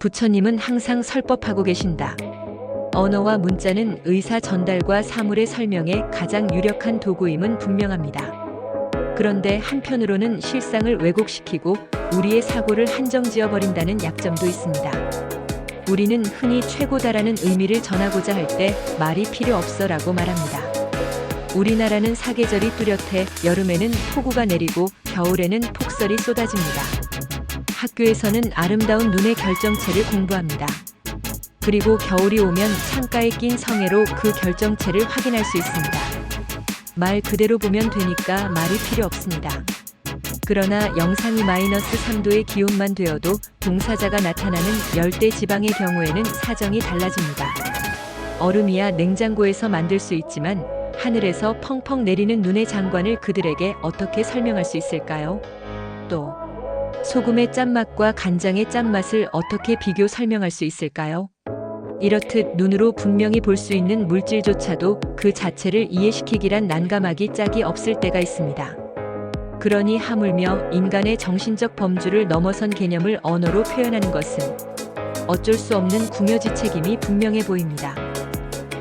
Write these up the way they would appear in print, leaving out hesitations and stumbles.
부처님은 항상 설법하고 계신다. 언어와 문자는 의사 전달과 사물의 설명에 가장 유력한 도구임은 분명합니다. 그런데 한편으로는 실상을 왜곡시키고 우리의 사고를 한정지어 버린다는 약점도 있습니다. 우리는 흔히 최고다라는 의미를 전하고자 할 때 말이 필요 없어라고 말합니다. 우리나라는 사계절이 뚜렷해 여름에는 폭우가 내리고 겨울에는 폭설이 쏟아집니다. 학교에서는 아름다운 눈의 결정체를 공부합니다. 그리고 겨울이 오면 창가에 낀 성에로 그 결정체를 확인할 수 있습니다. 말 그대로 보면 되니까 말이 필요 없습니다. 그러나 영상이 -3도의 기온만 되어도 동사자가 나타나는 열대 지방의 경우에는 사정이 달라집니다. 얼음이야 냉장고에서 만들 수 있지만 하늘에서 펑펑 내리는 눈의 장관을 그들에게 어떻게 설명할 수 있을까요? 또 소금의 짠맛과 간장의 짠맛을 어떻게 비교 설명할 수 있을까요? 이렇듯 눈으로 분명히 볼 수 있는 물질조차도 그 자체를 이해시키기란 난감하기 짝이 없을 때가 있습니다. 그러니 하물며 인간의 정신적 범주를 넘어선 개념을 언어로 표현하는 것은 어쩔 수 없는 궁여지책임이 분명해 보입니다.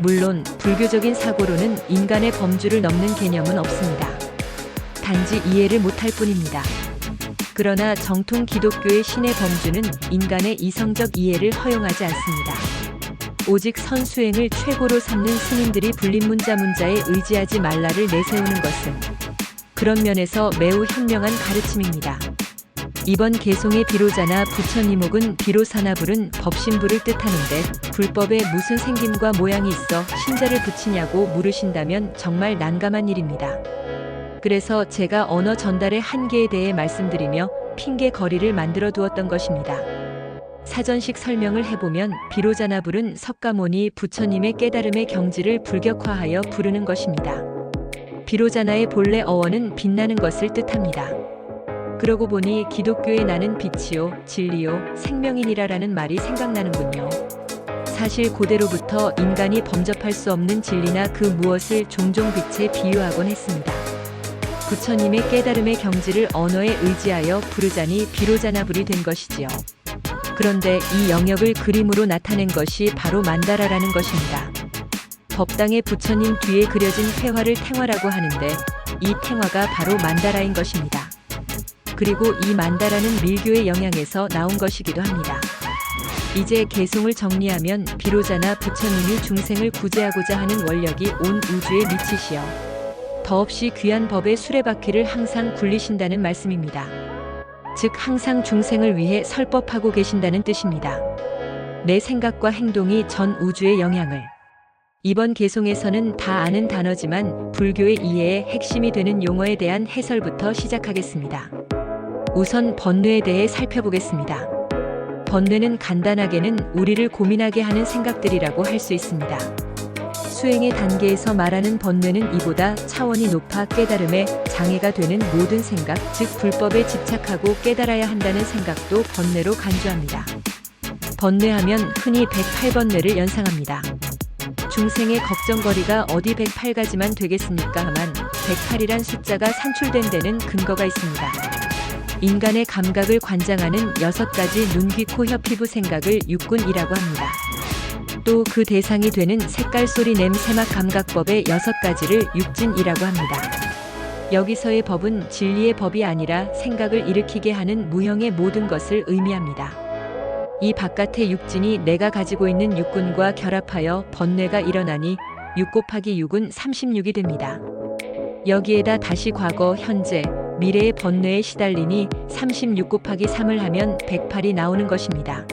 물론 불교적인 사고로는 인간의 범주를 넘는 개념은 없습니다. 단지 이해를 못할 뿐입니다. 그러나 정통 기독교의 신의 범주는 인간의 이성적 이해를 허용하지 않습니다. 오직 선수행을 최고로 삼는 스님들이 불린문자문자에 의지하지 말라를 내세우는 것은 그런 면에서 매우 현명한 가르침입니다. 이번 개송의 비로자나 부처님 혹은 비로사나불은 법신부를 뜻하는데 불법에 무슨 생김과 모양이 있어 신자를 붙이냐고 물으신다면 정말 난감한 일입니다. 그래서 제가 언어 전달의 한계에 대해 말씀드리며 핑계거리를 만들어 두었던 것입니다. 사전식 설명을 해보면 비로자나불은 석가모니 부처님의 깨달음의 경지를 불격화하여 부르는 것입니다. 비로자나의 본래 어원은 빛나는 것을 뜻합니다. 그러고 보니 기독교의 나는 빛이요 진리요 생명이니라라는 말이 생각나는군요. 사실 고대로부터 인간이 범접할 수 없는 진리나 그 무엇을 종종 빛에 비유하곤 했습니다. 부처님의 깨달음의 경지를 언어에 의지하여 부르자니 비로자나불이 된 것이지요. 그런데 이 영역을 그림으로 나타낸 것이 바로 만다라라는 것입니다. 법당의 부처님 뒤에 그려진 회화를 탱화라고 하는데 이 탱화가 바로 만다라인 것입니다. 그리고 이 만다라는 밀교의 영향에서 나온 것이기도 합니다. 이제 개송을 정리하면 비로자나 부처님이 중생을 구제하고자 하는 원력이 온 우주에 미치시어 더없이 귀한 법의 수레바퀴를 항상 굴리신다는 말씀입니다. 즉 항상 중생을 위해 설법하고 계신다는 뜻입니다. 내 생각과 행동이 전 우주의 영향을. 이번 개송에서는 다 아는 단어지만 불교의 이해의 핵심이 되는 용어에 대한 해설부터 시작하겠습니다. 우선 번뇌에 대해 살펴보겠습니다. 번뇌는 간단하게는 우리를 고민하게 하는 생각들이라고 할 수 있습니다. 수행의 단계에서 말하는 번뇌는 이보다 차원이 높아 깨달음에 장애가 되는 모든 생각, 즉 불법에 집착하고 깨달아야 한다는 생각도 번뇌로 간주합니다. 번뇌하면 흔히 108번뇌를 연상합니다. 중생의 걱정거리가 어디 108가지만 되겠습니까? 하만 108이란 숫자가 산출된 데는 근거가 있습니다. 인간의 감각을 관장하는 6가지 눈, 귀, 코, 혀, 피부 생각을 육군이라고 합니다. 또 그 대상이 되는 색깔, 소리, 냄새, 맛 감각법의 6가지를 육진이라고 합니다. 여기서의 법은 진리의 법이 아니라 생각을 일으키게 하는 무형의 모든 것을 의미합니다. 이 바깥의 육진이 내가 가지고 있는 육군과 결합하여 번뇌가 일어나니 6 곱하기 6은 36이 됩니다. 여기에다 다시 과거, 현재, 미래의 번뇌에 시달리니 36 곱하기 3을 하면 108이 나오는 것입니다.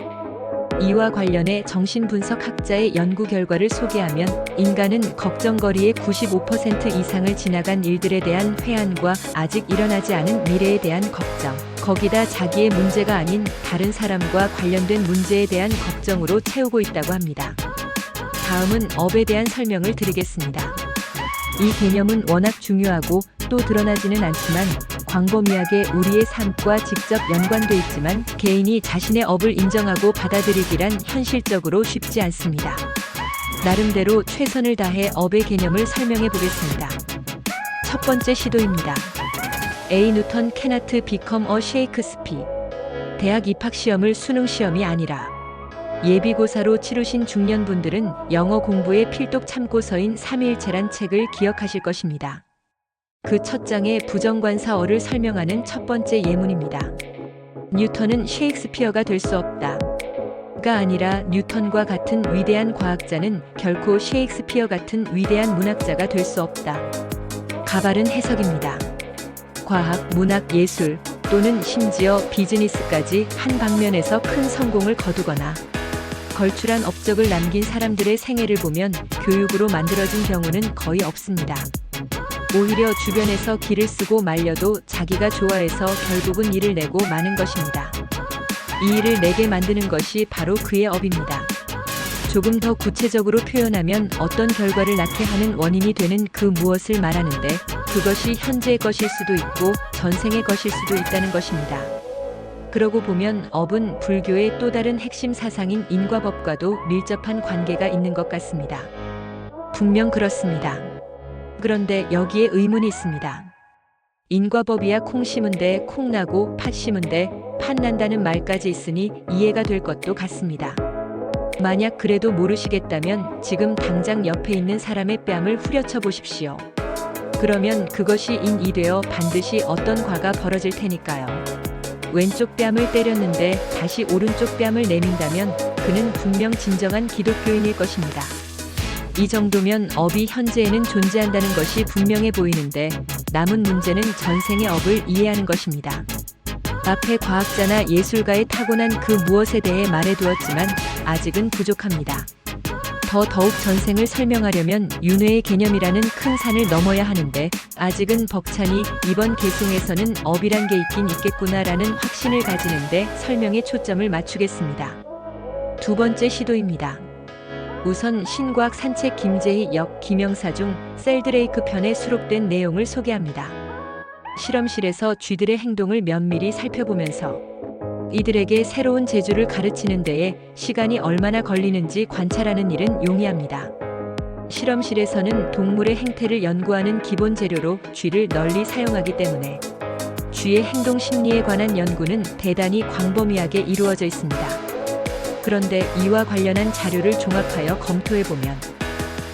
이와 관련해 정신분석학자의 연구 결과를 소개하면 인간은 걱정거리의 95% 이상을 지나간 일들에 대한 회한과 아직 일어나지 않은 미래에 대한 걱정, 거기다 자기의 문제가 아닌 다른 사람과 관련된 문제에 대한 걱정으로 채우고 있다고 합니다. 다음은 업에 대한 설명을 드리겠습니다. 이 개념은 워낙 중요하고 또 드러나지는 않지만 광범위하게 우리의 삶과 직접 연관돼 있지만 개인이 자신의 업을 인정하고 받아들이기란 현실적으로 쉽지 않습니다. 나름대로 최선을 다해 업의 개념을 설명해 보겠습니다. 첫 번째 시도입니다. A. Newton cannot become a Shakespeare. 대학 입학시험을 수능시험이 아니라 예비고사로 치르신 중년분들은 영어 공부에 필독 참고서인 삼위일체란 책을 기억하실 것입니다. 그 첫 장의 부정관사어를 설명하는 첫 번째 예문입니다. 뉴턴은 셰익스피어가 될 수 없다. 가 아니라 뉴턴과 같은 위대한 과학자는 결코 셰익스피어 같은 위대한 문학자가 될 수 없다. 가바른 해석입니다. 과학, 문학, 예술 또는 심지어 비즈니스까지 한 방면에서 큰 성공을 거두거나 걸출한 업적을 남긴 사람들의 생애를 보면 교육으로 만들어진 경우는 거의 없습니다. 오히려 주변에서 기를 쓰고 말려도 자기가 좋아해서 결국은 일을 내고 마는 것입니다. 이 일을 내게 만드는 것이 바로 그의 업입니다. 조금 더 구체적으로 표현하면 어떤 결과를 낳게 하는 원인이 되는 그 무엇을 말하는데 그것이 현재의 것일 수도 있고 전생의 것일 수도 있다는 것입니다. 그러고 보면 업은 불교의 또 다른 핵심 사상인 인과법과도 밀접한 관계가 있는 것 같습니다. 분명 그렇습니다. 그런데 여기에 의문이 있습니다. 인과법이야 콩 심은데 콩 나고 팥 심은데 팥 난다는 말까지 있으니 이해가 될 것도 같습니다. 만약 그래도 모르시겠다면 지금 당장 옆에 있는 사람의 뺨을 후려쳐 보십시오. 그러면 그것이 인이 되어 반드시 어떤 과가 벌어질 테니까요. 왼쪽 뺨을 때렸는데 다시 오른쪽 뺨을 내민다면 그는 분명 진정한 기독교인일 것입니다. 이 정도면 업이 현재에는 존재한다는 것이 분명해 보이는데 남은 문제는 전생의 업을 이해하는 것입니다. 앞에 과학자나 예술가의 타고난 그 무엇에 대해 말해두었지만 아직은 부족합니다. 더욱 전생을 설명하려면 윤회의 개념이라는 큰 산을 넘어야 하는데 아직은 벅차니 이번 계승에서는 업이란 게 있긴 있겠구나라는 확신을 가지는데 설명에 초점을 맞추겠습니다. 두 번째 시도입니다. 우선 신과학 산책 김재희 역 김영사 중 셀드레이크 편에 수록된 내용을 소개합니다. 실험실에서 쥐들의 행동을 면밀히 살펴보면서 이들에게 새로운 재주를 가르치는 데에 시간이 얼마나 걸리는지 관찰하는 일은 용이합니다. 실험실에서는 동물의 행태를 연구하는 기본 재료로 쥐를 널리 사용하기 때문에 쥐의 행동 심리에 관한 연구는 대단히 광범위하게 이루어져 있습니다. 그런데 이와 관련한 자료를 종합하여 검토해보면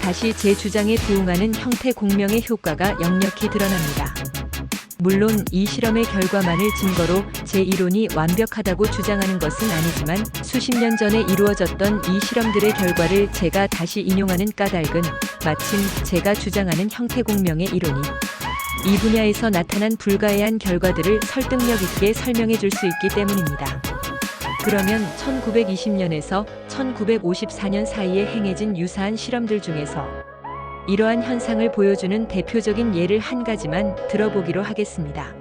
다시 제 주장에 부응하는 형태 공명의 효과가 역력히 드러납니다. 물론 이 실험의 결과만을 증거로 제 이론이 완벽하다고 주장하는 것은 아니지만 수십 년 전에 이루어졌던 이 실험들의 결과를 제가 다시 인용하는 까닭은 마침 제가 주장하는 형태 공명의 이론이 이 분야에서 나타난 불가해한 결과들을 설득력 있게 설명해 줄 수 있기 때문입니다. 그러면 1920년에서 1954년 사이에 행해진 유사한 실험들 중에서 이러한 현상을 보여주는 대표적인 예를 한 가지만 들어보기로 하겠습니다.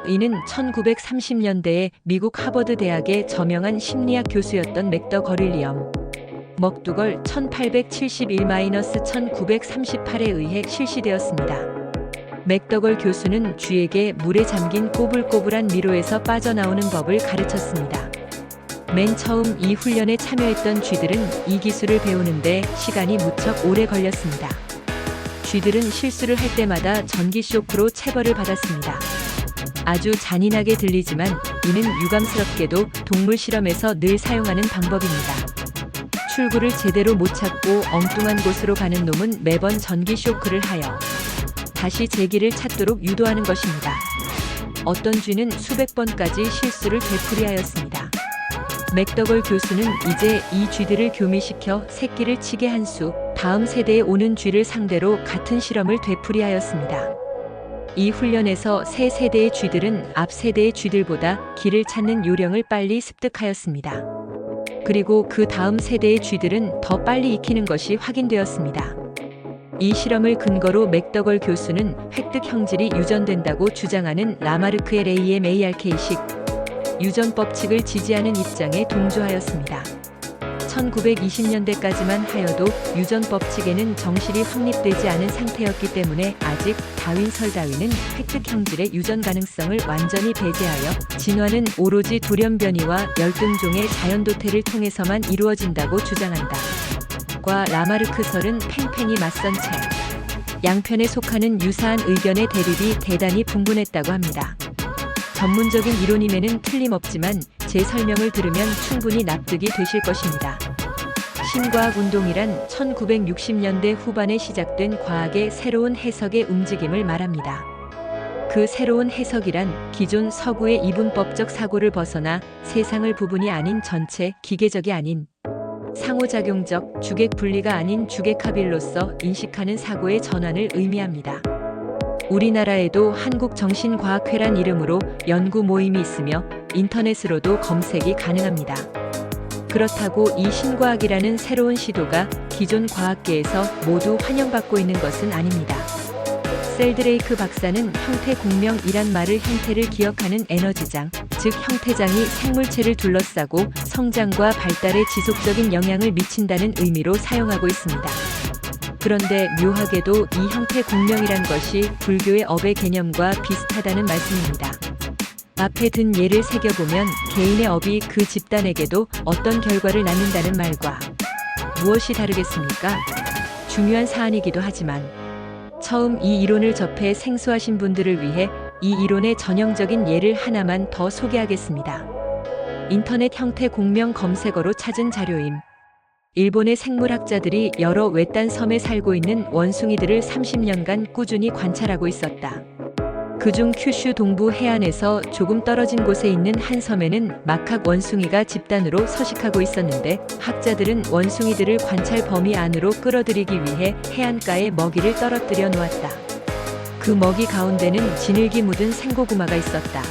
이는 1930년대에 미국 하버드 대학의 저명한 심리학 교수였던 맥더 거릴리엄 먹두걸 1871-1938에 의해 실시되었습니다. 맥더걸 교수는 쥐에게 물에 잠긴 꼬불꼬불한 미로에서 빠져나오는 법을 가르쳤습니다. 맨 처음 이 훈련에 참여했던 쥐들은 이 기술을 배우는데 시간이 무척 오래 걸렸습니다. 쥐들은 실수를 할 때마다 전기 쇼크로 체벌을 받았습니다. 아주 잔인하게 들리지만 이는 유감스럽게도 동물 실험에서 늘 사용하는 방법입니다. 출구를 제대로 못 찾고 엉뚱한 곳으로 가는 놈은 매번 전기 쇼크를 하여 다시 제길을 찾도록 유도하는 것입니다. 어떤 쥐는 수백 번까지 실수를 되풀이하였습니다. 맥더걸 교수는 이제 이 쥐들을 교미시켜 새끼를 치게 한 수, 다음 세대에 오는 쥐를 상대로 같은 실험을 되풀이하였습니다. 이 훈련에서 새 세대의 쥐들은 앞 세대의 쥐들보다 길을 찾는 요령을 빨리 습득하였습니다. 그리고 그 다음 세대의 쥐들은 더 빨리 익히는 것이 확인되었습니다. 이 실험을 근거로 맥더걸 교수는 획득 형질이 유전된다고 주장하는 라마르크의 AMARK식 유전 법칙을 지지하는 입장에 동조하였습니다. 1920년대까지만 하여도 유전 법칙에는 정실이 확립되지 않은 상태였기 때문에 아직 다윈 획득 형질의 유전 가능성을 완전히 배제하여 진화는 오로지 돌연변이와 열등종의 자연도태를 통해서만 이루어진다고 주장한다. 과 라마르크설은 팽팽히 맞선 채 양편에 속하는 유사한 의견의 대립이 대단히 분분했다고 합니다. 전문적인 이론임에는 틀림없지만 제 설명을 들으면 충분히 납득이 되실 것입니다. 신과학 운동이란 1960년대 후반에 시작된 과학의 새로운 해석의 움직임을 말합니다. 그 새로운 해석이란 기존 서구의 이분법적 사고를 벗어나 세상을 부분이 아닌 전체, 기계적이 아닌 상호작용적, 주객 분리가 아닌 주객합일로서 인식하는 사고의 전환을 의미합니다. 우리나라에도 한국정신과학회란 이름으로 연구 모임이 있으며 인터넷으로도 검색이 가능합니다. 그렇다고 이 신과학이라는 새로운 시도가 기존 과학계에서 모두 환영받고 있는 것은 아닙니다. 셀드레이크 박사는 형태공명이란 말을 형태를 기억하는 에너지장, 즉 형태장이 생물체를 둘러싸고 성장과 발달에 지속적인 영향을 미친다는 의미로 사용하고 있습니다. 그런데 묘하게도 이 형태공명이란 것이 불교의 업의 개념과 비슷하다는 말씀입니다. 앞에 든 예를 새겨보면 개인의 업이 그 집단에게도 어떤 결과를 낳는다는 말과 무엇이 다르겠습니까? 중요한 사안이기도 하지만 처음 이 이론을 접해 생소하신 분들을 위해 이 이론의 전형적인 예를 하나만 더 소개하겠습니다. 인터넷 형태 공명 검색어로 찾은 자료임. 일본의 생물학자들이 여러 외딴 섬에 살고 있는 원숭이들을 30년간 꾸준히 관찰하고 있었다. 그중 큐슈 동부 해안에서 조금 떨어진 곳에 있는 한 섬에는 마칵 원숭이가 집단으로 서식하고 있었는데 학자들은 원숭이들을 관찰 범위 안으로 끌어들이기 위해 해안가에 먹이를 떨어뜨려 놓았다. 그 먹이 가운데는 진흙이 묻은 생고구마가 있었다.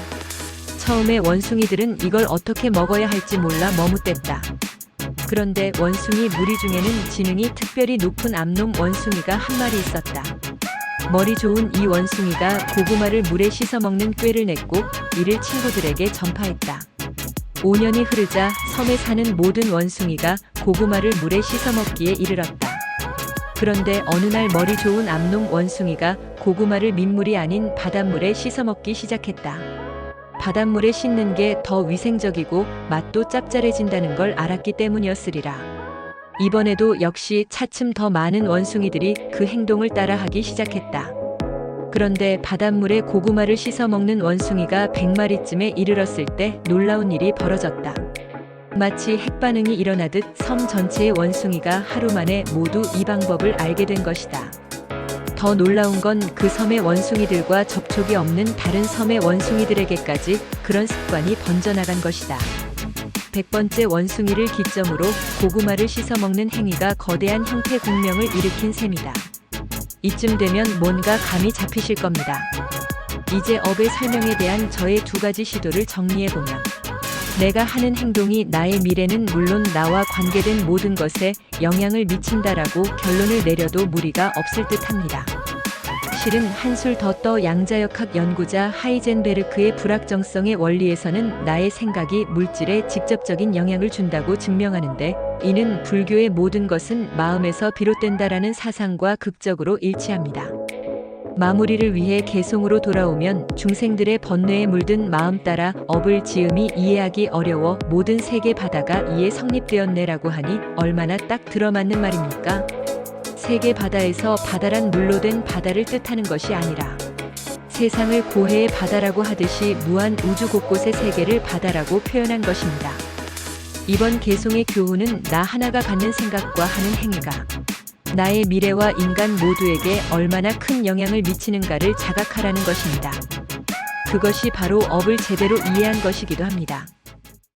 처음에 원숭이들은 이걸 어떻게 먹어야 할지 몰라 머뭇댔다. 그런데 원숭이 무리 중에는 지능이 특별히 높은 암놈 원숭이가 한 마리 있었다. 머리 좋은 이 원숭이가 고구마를 물에 씻어 먹는 꾀를 냈고 이를 친구들에게 전파했다. 5년이 흐르자 섬에 사는 모든 원숭이가 고구마를 물에 씻어 먹기에 이르렀다. 그런데 어느 날 머리 좋은 암놈 원숭이가 고구마를 민물이 아닌 바닷물에 씻어 먹기 시작했다. 바닷물에 씻는 게 더 위생적이고 맛도 짭짤해진다는 걸 알았기 때문이었으리라. 이번에도 역시 차츰 더 많은 원숭이들이 그 행동을 따라하기 시작했다. 그런데 바닷물에 고구마를 씻어 먹는 원숭이가 100마리쯤에 이르렀을 때 놀라운 일이 벌어졌다. 마치 핵반응이 일어나듯 섬 전체의 원숭이가 하루 만에 모두 이 방법을 알게 된 것이다. 더 놀라운 건 그 섬의 원숭이들과 접촉이 없는 다른 섬의 원숭이들에게까지 그런 습관이 번져나간 것이다. 100번째 원숭이를 기점으로 고구마를 씻어 먹는 행위가 거대한 형태 공명을 일으킨 셈이다. 이쯤 되면 뭔가 감이 잡히실 겁니다. 이제 업의 설명에 대한 저의 두 가지 시도를 정리해보면 내가 하는 행동이 나의 미래는 물론 나와 관계된 모든 것에 영향을 미친다라고 결론을 내려도 무리가 없을 듯합니다. 실은 한술 더 떠 양자역학 연구자 하이젠베르크의 불확정성의 원리에서는 나의 생각이 물질에 직접적인 영향을 준다고 증명하는데 이는 불교의 모든 것은 마음에서 비롯된다라는 사상과 극적으로 일치합니다. 마무리를 위해 개송으로 돌아오면 중생들의 번뇌에 물든 마음 따라 업을 지음이 이해하기 어려워 모든 세계 바다가 이에 성립되었네라고 하니 얼마나 딱 들어맞는 말입니까? 세계 바다에서 바다란 물로 된 바다를 뜻하는 것이 아니라 세상을 고해의 바다라고 하듯이 무한 우주 곳곳의 세계를 바다라고 표현한 것입니다. 이번 개송의 교훈은 나 하나가 갖는 생각과 하는 행위가 나의 미래와 인간 모두에게 얼마나 큰 영향을 미치는가를 자각하라는 것입니다. 그것이 바로 업을 제대로 이해한 것이기도 합니다.